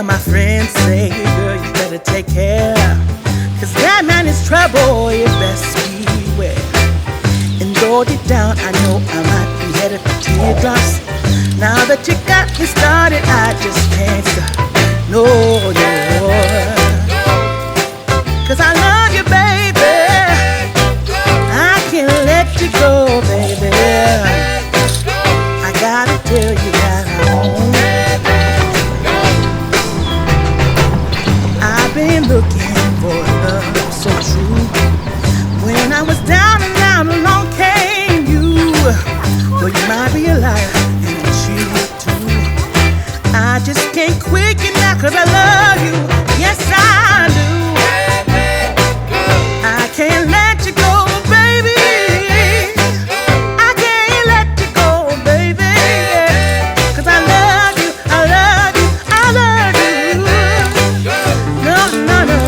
my friends say, girl, you better take care, 'cause that man is trouble, you best beware. And though deep down I know I might be headed for teardrops, now that you got me started, I just can't stop. No, no, 'cause I love you, baby. I can't let you go, baby. I gotta tell you that I own it. I've been looking for love so true. When I was down and out, along came you. Though you might be a liar and a cheat too, I just can't quit you now 'cause I love you. Yes, I do. I can't let you go, baby. I can't let you go, baby. 'Cause I love you, I love you, I love you. No, no, no.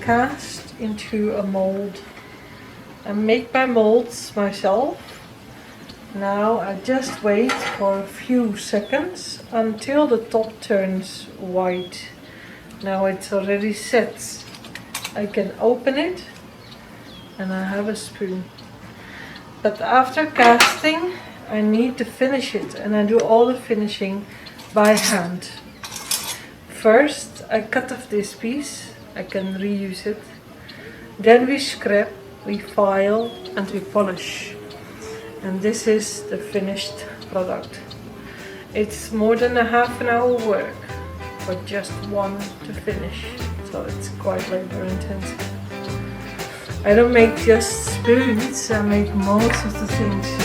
Cast into a mold and make my molds myself. Now I just wait for a few seconds until the top turns white. Now it's already set. I can open it and I have a spoon. But after casting I need to finish it, and I do all the finishing by hand. First I cut off this piece. I can reuse it. Then we scrap, we file and we polish. And this is the finished product. It's more than a half an hour work for just one to finish. So it's quite labor intensive. I don't make just spoons, I make most of the things.